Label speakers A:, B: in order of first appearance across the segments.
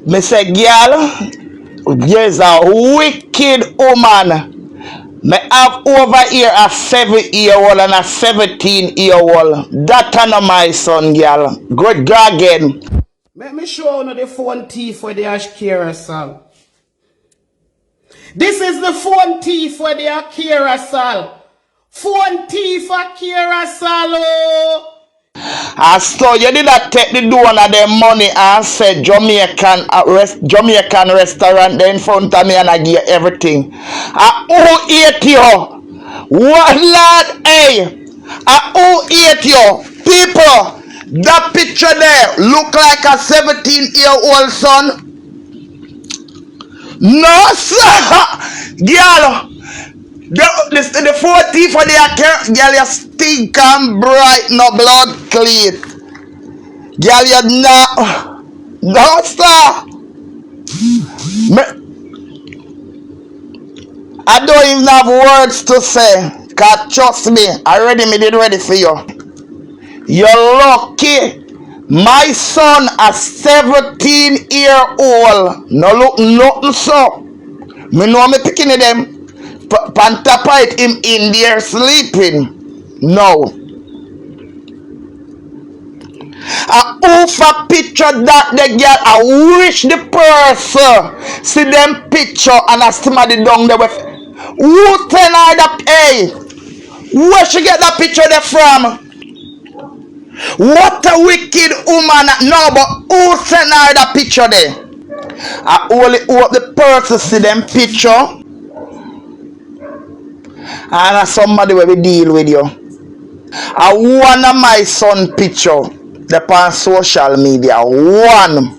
A: Me say, girl, there's a wicked woman. Me have over here a 7-year-old and a 17-year-old. That not my son, girl. Good God again.
B: Let me show you the phone thief for the Ashkira song. This is the phone thief for the Akira Sal. Phone thief Akira Sal.
A: So you did not take the donor of their money and said Jamaican restaurant there in front of me and I give you everything. Who ate you? What Lord? Hey, who ate you? People, that picture there look like a 17-year-old son. No, sir. Girl, the 40 for the account, girl, you stink and bright, no blood clean. Girl, you not. No, sir. I don't even have words to say. Cause trust me, already me did ready for you. You're lucky. My son, a 17-year-old, no look nothing so. Me know me picking them. Pantapite him in there sleeping. No. I offer picture that the girl. I wish the person see them picture and I somebody down there with. Who tell her that? Hey, where she get that picture there from? What a wicked woman. No, but who sent her that picture there? I only hope the person see them picture. And somebody will deal with you. I want my son picture. They're on social media. One.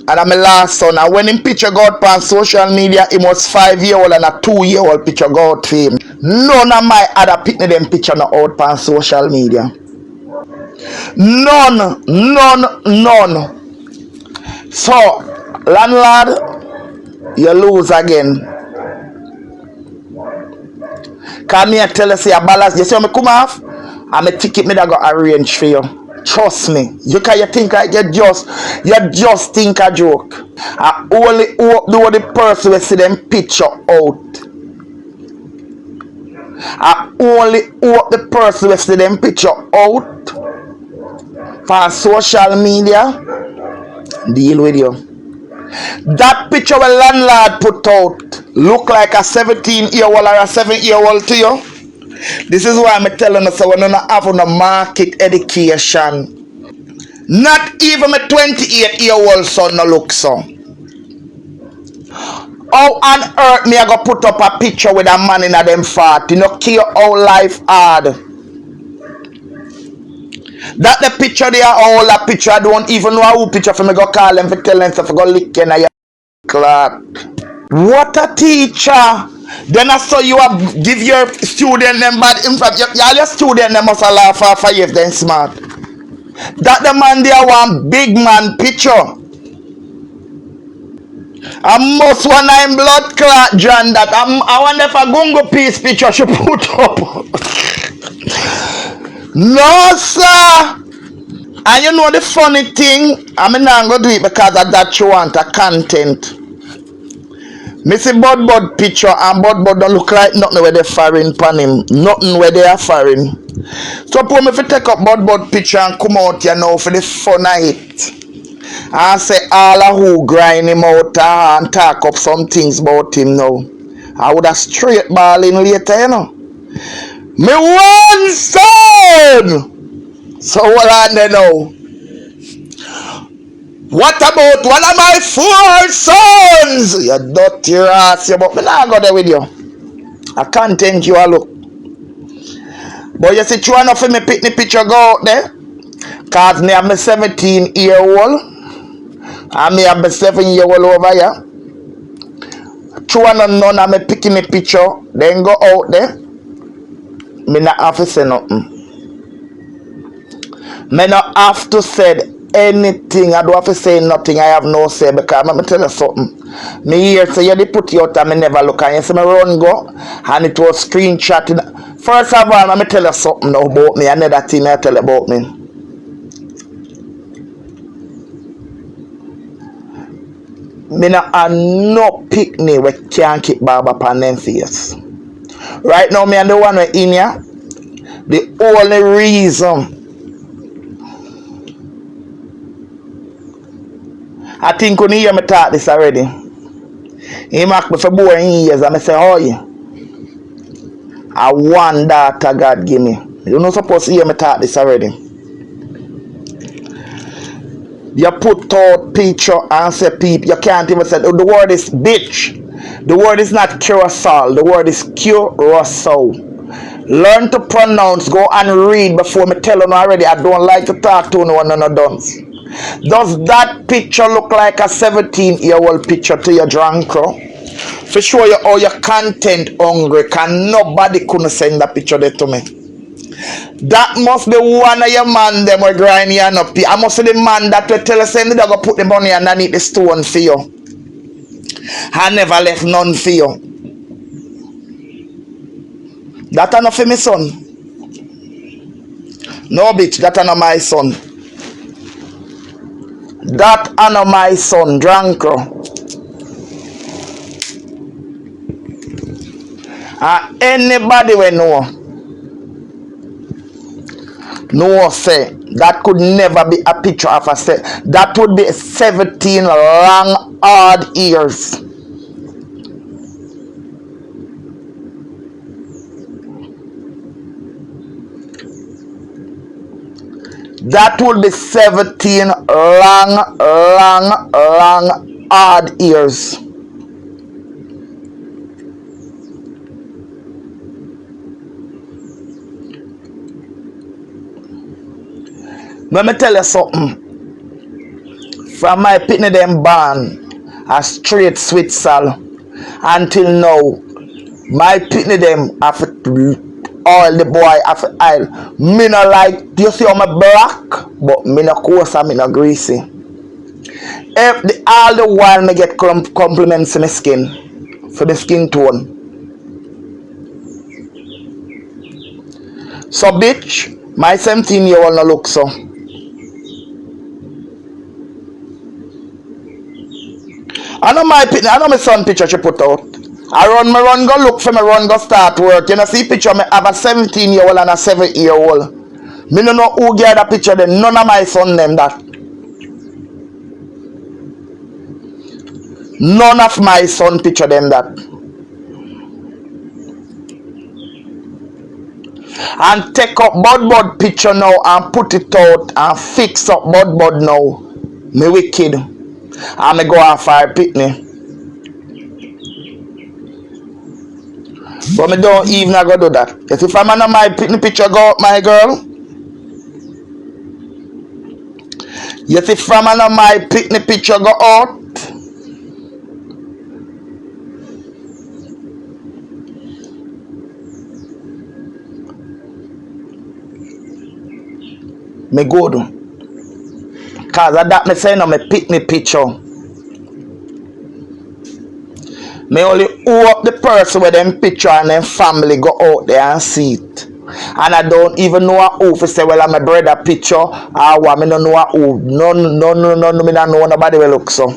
A: And I'm my last son. And when him picture go out on social media, he was 5-year-old and a 2-year-old picture go out for him. None of my other picture them picture not out on social media. None. So, landlord, you lose again. Come here, tell us your balance. You see me come off? I'm a ticket me that got arranged for you. Trust me. You think like you just think a joke. I only hope the person will see them picture out. I only hope the person will see them picture out for social media. Deal with you. That picture the landlord put out look like a 17-year-old or a 7-year-old to you. This is why I'm telling you, so we don't have no market education. Not even a 28-year-old son no look so. How on earth me I go put up a picture with a man in a them 40? No care how life hard. That the picture there, all that picture, I don't even know who picture for me go call them for tell them so for go lick in a your clock. What a teacher! Then I saw you give your student them bad info. Your student them must laugh for you if they smart. That the man there one big man picture. I must want I'm blood clot John that I wonder if a gungo piece picture she put up. No, sir. And you know the funny thing, I'm not going to do it because of that you want a content. Me see Bud picture and Bud don't look like nothing where they foreign pan him. Nothing where they are foreign. So for me if you take up Bud picture and come out here now for the fun of it. And say all of who grind him out and talk up some things about him now. I would have straight balling later, you know. Me one son! So what on there now? What about one of my 4 sons? You dirty ass, but me not go there with you. I can't think you a look. But you see, true enough for me pick the picture go out there. Cause me have my 17-year-old. And me have my 7-year-old over here. True enough none of me picking the picture. Then go out there. Me not have to say nothing. Me not have to say anything. I don't have to say nothing. I have no say because let me tell you something. Me here say you put you out and me never look and you see me run go and it was screenshotting. First of all, let me tell you something now about me. Another thing I tell you about me. Me not a no picnic we can't keep barber upon them face. Right now, me and the one we in here, the only reason I think when you hear me talk this already, he make me for boring years and I say, oh yeah, I one daughter God give me. You not supposed to hear me talk this already. You put out picture and say people, you can't even say, oh, the word is bitch. The word is not curacao, the word is curacao. Learn to pronounce, go and read before me tell you already. I don't like to talk to no one no dance. Does that picture look like a 17-year-old picture to your drunk crow? For sure you all your content hungry, can nobody couldn't send that picture there to me. That must be one of your man them will grind you up. I must be the man that will tell us they go put the money underneath the stone for you. I never left none for you. That are not for my son. No bitch, that are not my son. That are not my son, Dranko. And anybody will know say that could never be a picture of a set. That would be 17 long hard years. That would be 17 long hard years. Let me tell you something. From my pitney them born a straight sweet sal until now, my pitney them have all the boy have aisle. Me no like, you see how my black, but me no coarse and me no greasy. All the while me get compliments in my skin, for the skin tone. So bitch, my 17-year-old no look so. I know my son picture she put out. I run go look for me run go start work. You know see picture me have a 17-year-old and a 7-year-old. Me no know who get that picture then. None of my son them that. None of my son picture them that. And take up Bud picture now and put it out and fix up Bud now. Me wicked. And me go and fire pitney. But me don't even go do that. If I'm on my pitney picture go up, my girl. Yes, if I'm on my pitney picture go out. Me go do. Cause of that me say no me pitney picture. Me only owe up the person with them picture and them family go out there and see it. And I don't even know who to say, well, I'm my brother picture or what. Me don't know who. No, me don't know nobody will look so.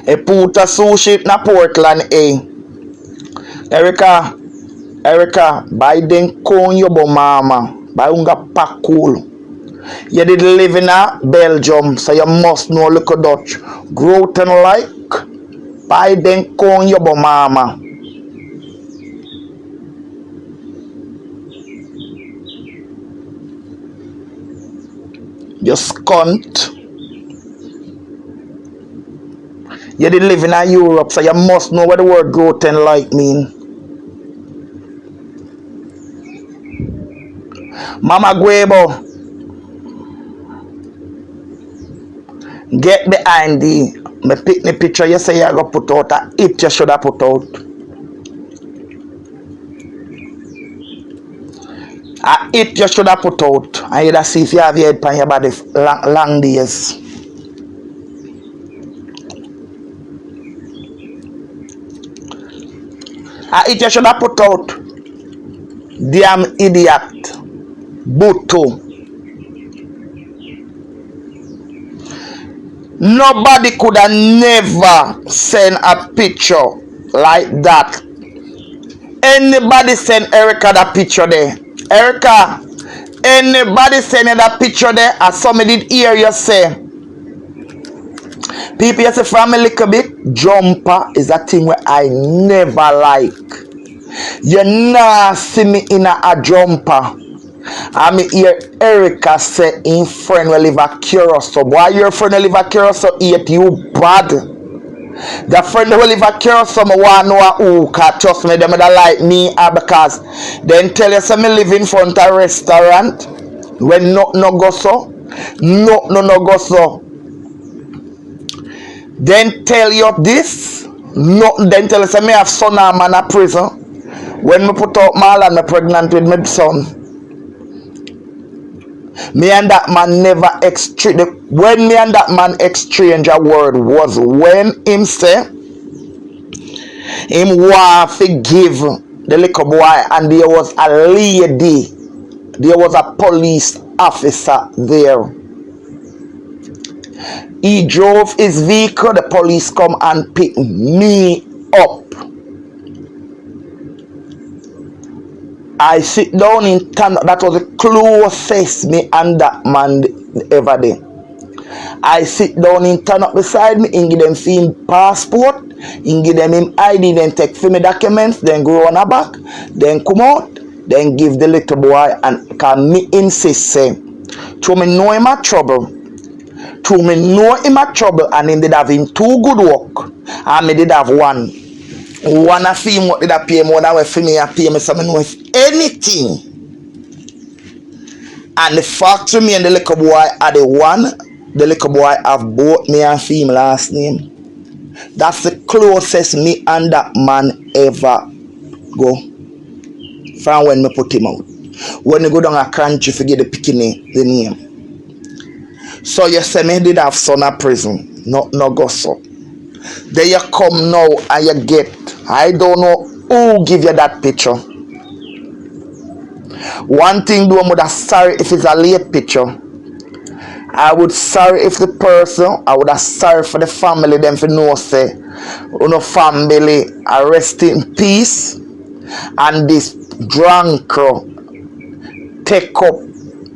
A: A put a sushi in Portland, eh? Erica, buy den con your mama. Buy unga pack cool. You did live in Belgium, so you must know look at Dutch. Growth and like, buy den con your mama. You scunt. You did live in Europe, so you must know what the word growth and like mean. Mama Guebo, get behind the me pick the picture you say you go put out it you should have put out. It you should have put out. And you'd see if you have your head on your body long days. It you should have put out. Damn idiot. Buto. Nobody could have never sent a picture like that. Anybody send Erica that picture there? Erica, anybody send you that picture there? As somebody did hear you say, people say from a little bit, jumper is a thing where I never like. You nah see me in a jumper. I me hear Erica say in friend will live a Curacao. Why your friend will live a Curacao eat you bad? The friend will live a Curacao me want know who, cause trust me, them that like me because then tell you say me live in front of a restaurant when no go so. No go so. Then tell you this. No, then tell you say me have son and man a prison. When me put out my land, me pregnant with my son. Me and that man never exchange. When me and that man exchange a word was when him say him want to give the little boy, and there was a lady, there was a police officer there. He drove his vehicle, the police come and pick me up. I sit down in town. That was the closest me and that man ever did. I sit down in town up beside me, and give them him passport, and give them him ID, then take for me documents, then go on a back, then come out, then give the little boy, and can me insist say, to me know him at trouble, to me know him at trouble, and him did have him two good work, and me did have one of him what did I pay more than what for me I pay me, so I know if anything. And the fact to me and the little boy are the one, the little boy have both me and him last name. That's the closest me and that man ever go from when me put him out. When you go down a country, forget the picking the name. So you say me did have son at prison, no go so. There you come now and you get, I don't know who give you that picture. One thing though, I'm would have sorry if it's a late picture. I would sorry if the person, I would have sorry for the family, them for no say, no family, rest in peace. And this drunk take up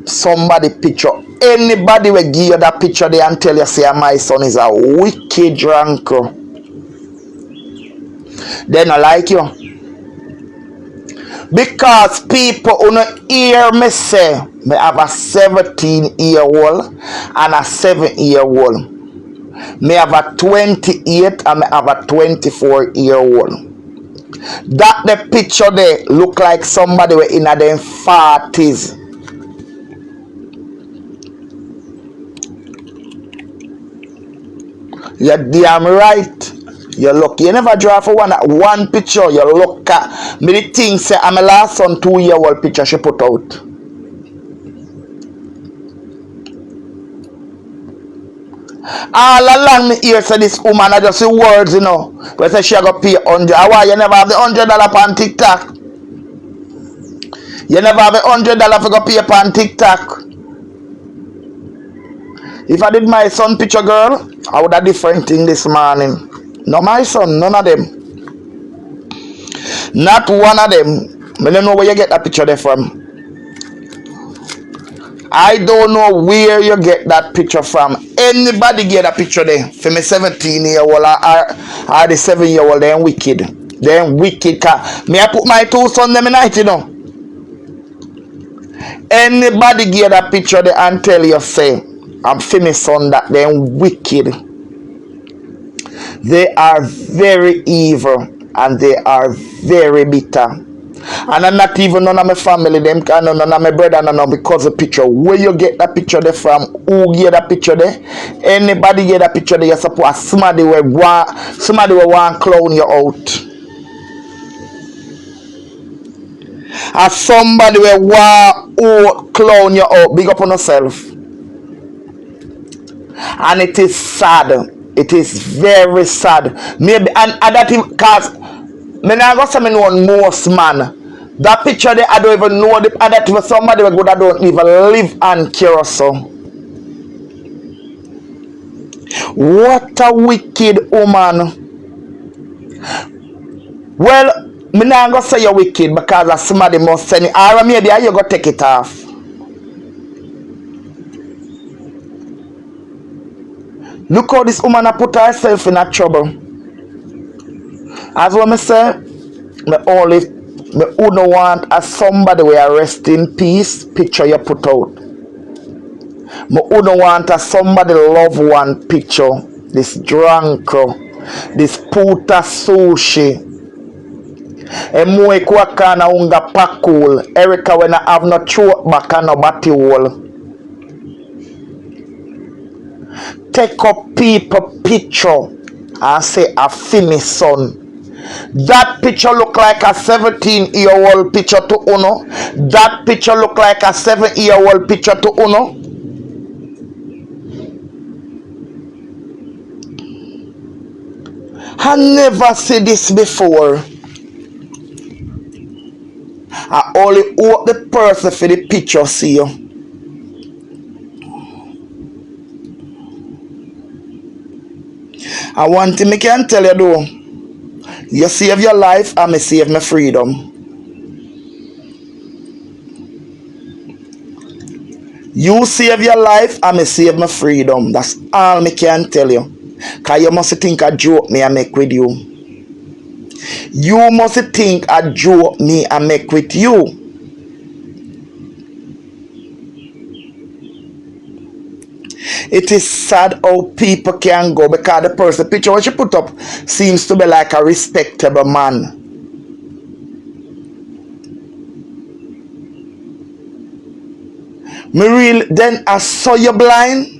A: somebody picture. Anybody will give you that picture there and tell you say my son is a wicked drunk. They not like you. Because people who don't hear me say, me have a 17-year-old and a 7-year-old. Me have a 28 and me have a 24-year-old. That the picture there look like somebody were in their 40s. You're damn right. You look. You never draw for one picture. You look at me. The thing say I'm a last son 2-year-old picture she put out. All along me hear say this woman I just see words, you know. But say she go pay 100. Why you never have the $100 on TikTok? You never have the $100 for go pay on TikTok. If I did my son picture, girl, I would have different thing this morning. No, my son, none of them. Not one of them. I don't know where you get that picture there from. I don't know where you get that picture from. Anybody get that picture there? For me 17-year-old or the 7-year-old, they're wicked. They're wicked. Me I put my two sons them in night, you know. Anybody get that picture there and tell you say, I'm for me son that they're wicked. They are very evil and they are very bitter. And I'm not even none of my family, them none of my brother, none of because of picture. Where you get that picture there from? Who get that picture there? Anybody get that picture there? You suppose somebody will want clown you out. As somebody will want clown you out. Big up on yourself. And it is sad. It is very sad. Maybe and that because me now got some one most man. That picture there I don't even know the other for somebody will go that don't even live on Curacao. What a wicked woman. Well, me not gonna say you're wicked because somebody must send it. Or maybe you go take it off. Look how this woman put herself in a trouble. As what me say, me who no want as somebody will rest in peace picture you put out. Me who no want as somebody love one picture. This drunk, this puta sushi. Emwe kwa kana unga pakul. Erica when I have no throat back and no body hole. Take up people picture and say a finish son. That picture look like a 17-year-old picture to Uno. That picture look like a 7-year-old picture to Uno. I never see this before. I only hope the person for the picture see you. I want to make can tell you though. You save your life, I may save my freedom. You save your life, I may save my freedom. That's all me can tell you. Cause you must think a joke me I make with you. You must think a joke me I make with you. It is sad how people can go because the person picture what you put up seems to be like a respectable man. Me real then I saw you blind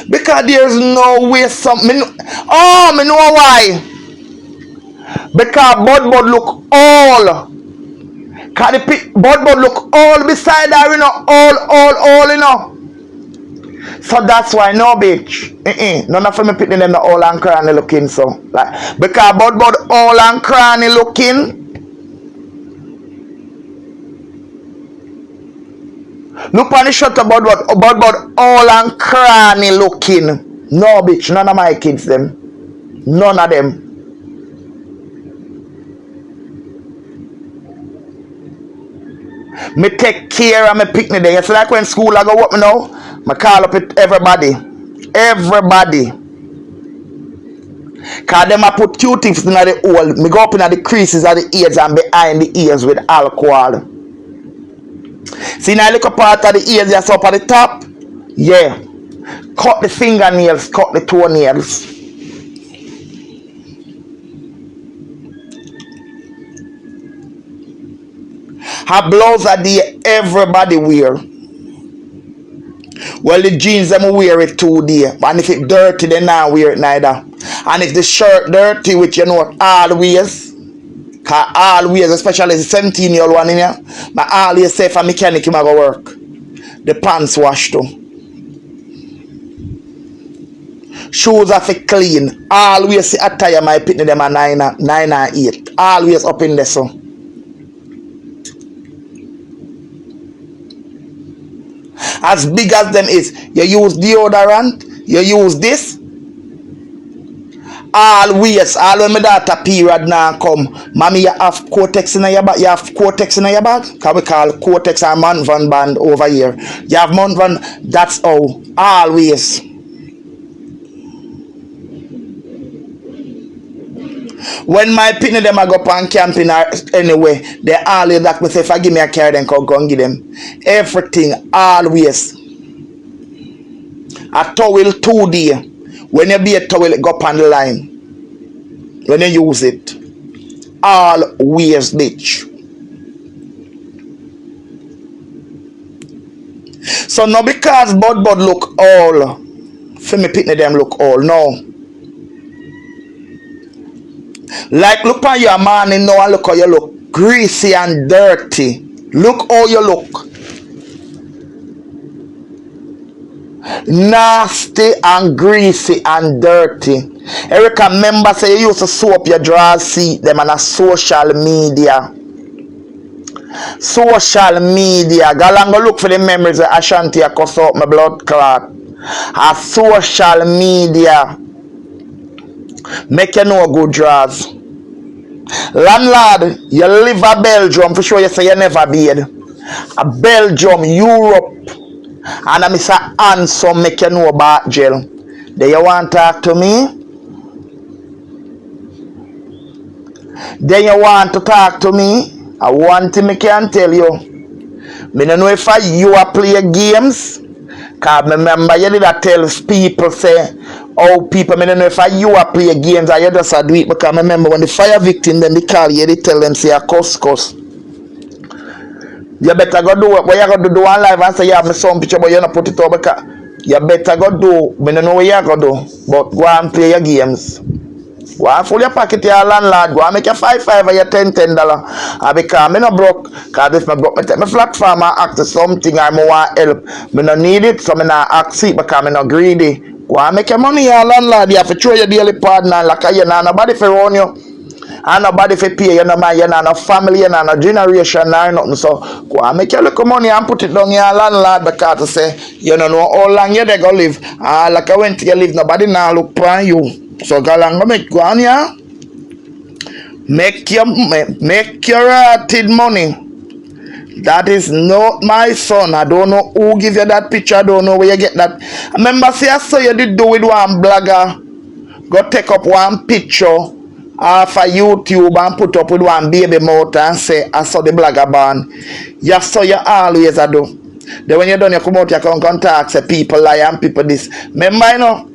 A: because there's no way something. Oh, me know why. Because Bud look all. Cause the Bud look all beside her, you know, all, you know. So that's why no bitch. None of them picking them the all and cranny looking so. Like because Bud all and cranny looking. Look on the shot of Bud all and cranny looking. No bitch, none of my kids them. None of them. Me take care of my picnic day. It's like when school I go up now. I call up it everybody. Everybody. Cause them I put Q-tips in the hole. Me go up in the creases of the ears and behind the ears with alcohol. See now look part of the ears that's up at the top. Yeah. Cut the fingernails, cut the toenails. Her blouse are there everybody wear. Well, the jeans them wear it 2 days. And if it dirty, they not wear it neither. And if the shirt dirty, which you know always, cause always, especially the 17-year-old one in here, but always say for mechanic you might go work. The pants wash too. Shoes are for clean. Always see attire my pitney them at 9 or 8. Always up in there so. As big as them is, you use deodorant, you use this. Always, all when my daughter period now come, mommy you have Cortex in your bag, you have Cortex in your bag? Can we call Cortex and Mount Van band over here? You have Mount Van, that's how, always. When my pitney them I go on camping or anyway, they always like me say if I give me a car then go and give them. Everything, always. A towel 2 days. When you be a towel, go up on the line. When you use it. Always, bitch. So now because Bud look all, for me pitney them look all, no. Like look on your man and now look how you look greasy and dirty. Look how you look. Nasty and greasy and dirty. Erica remember say you used to sew up your drawers seat them on a social media. Social media. Go along go look for the memories of Ashanti I cuss out my blood clot. A social media make you know good draws. Landlord, you live a Belgium for sure you say you never been. A Belgium, Europe, and I miss a handsome make you know about jail. Do you want to talk to me? Then you want to talk to me? I want to make can tell you. Me don't know if you are play games. Cause remember you did tell people say, oh people, me don't know if you are play games or you just do it because I remember when the fire victim then they call you, they tell them say a cuss. You better go do what you got to do on live and say you have me some picture but you not put it up because you better go do, me don't know what you got to do, but go and play your games. Go and full your pocket your landlord, go and make your 5 or your $10. And because me no broke, because if me broke, me take my platform and ask something or me want help. Me no need it, so me not ask it because me no greedy. Go and make your money your landlord, you have to throw your daily partner like you know nobody for run you. And nobody for pay, you know man, you know no family, you know no generation or nothing. So go and make your little money and put it down your landlord because to say, you don't know how long you they go live. Like I went to you live, nobody now look upon you. So go along, go on here. Make your rotted money. That is not my son. I don't know who give you that picture. I don't know where you get that. Remember, see, I saw you did do with one blogger. Go take up one picture off of YouTube and put up with one baby mouth and say, I saw the blogger born. You saw you always do. Then when you're done, you come out, you come contact, say people lie and people this. Remember, you know,